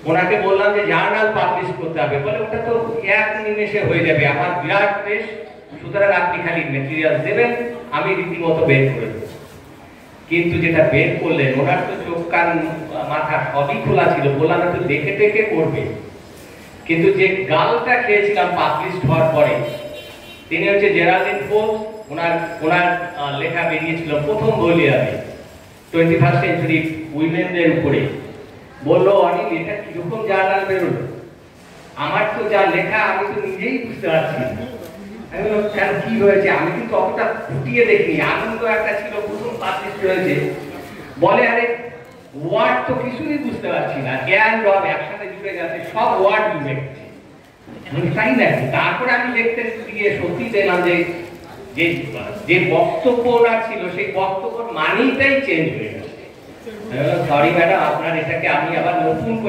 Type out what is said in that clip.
ওনাকে বললাম যে জার্নাল পাবলিশ করতে হবে, বলে ওটা তো এক নিমেষে হয়ে যাবে, আমার বিরাট প্রেস, সুতরাং আপনি খালি মেটেরিয়াল দেবেন, আমি রীতিমতো বের করে দেবো। কিন্তু যেটা বের করলেন, ওনার তো চোখ কান মাথা সবই খোলা ছিল, বললাম একটু দেখে দেখে করবে। কিন্তু যে গালটা খেয়েছিলাম পাবলিশ হওয়ার পরে, তিনি হচ্ছে জেরাল্ডিন ফোর্বস, ওনার লেখা বেরিয়েছিল প্রথম ভলিউমে 21st সেঞ্চুরি উইমেনদের উপরে। বললো অনিল এটা কিরকম জার্নাল বেরোলো, আমার তো যা লেখা আমি তো নিজেই বুঝতে পারছি না। আমি বললাম কেন, কি হয়েছে? আমি কিন্তু অতটা ফুটিয়ে দেখিনি, আনন্দ একটা ছিল প্রথম পাবলিশ হয়েছে। বলে আরে ওয়ার্ড তো কিছুই বুঝতে পারছি না, জ্ঞান রব একসাথে জুড়ে গেছে, সব ওয়ার্ড জুড়ে গেছে, তাই নাকি? তারপরে আমি দেখতে গিয়ে সত্যি দেখলাম যে যে বক্তব্য ওনার ছিল সেই বক্তব্যের মানেটাই চেঞ্জ হয়ে গেছে। সরি ম্যাডাম, আপনার এটাকে আমি আবার নতুন করে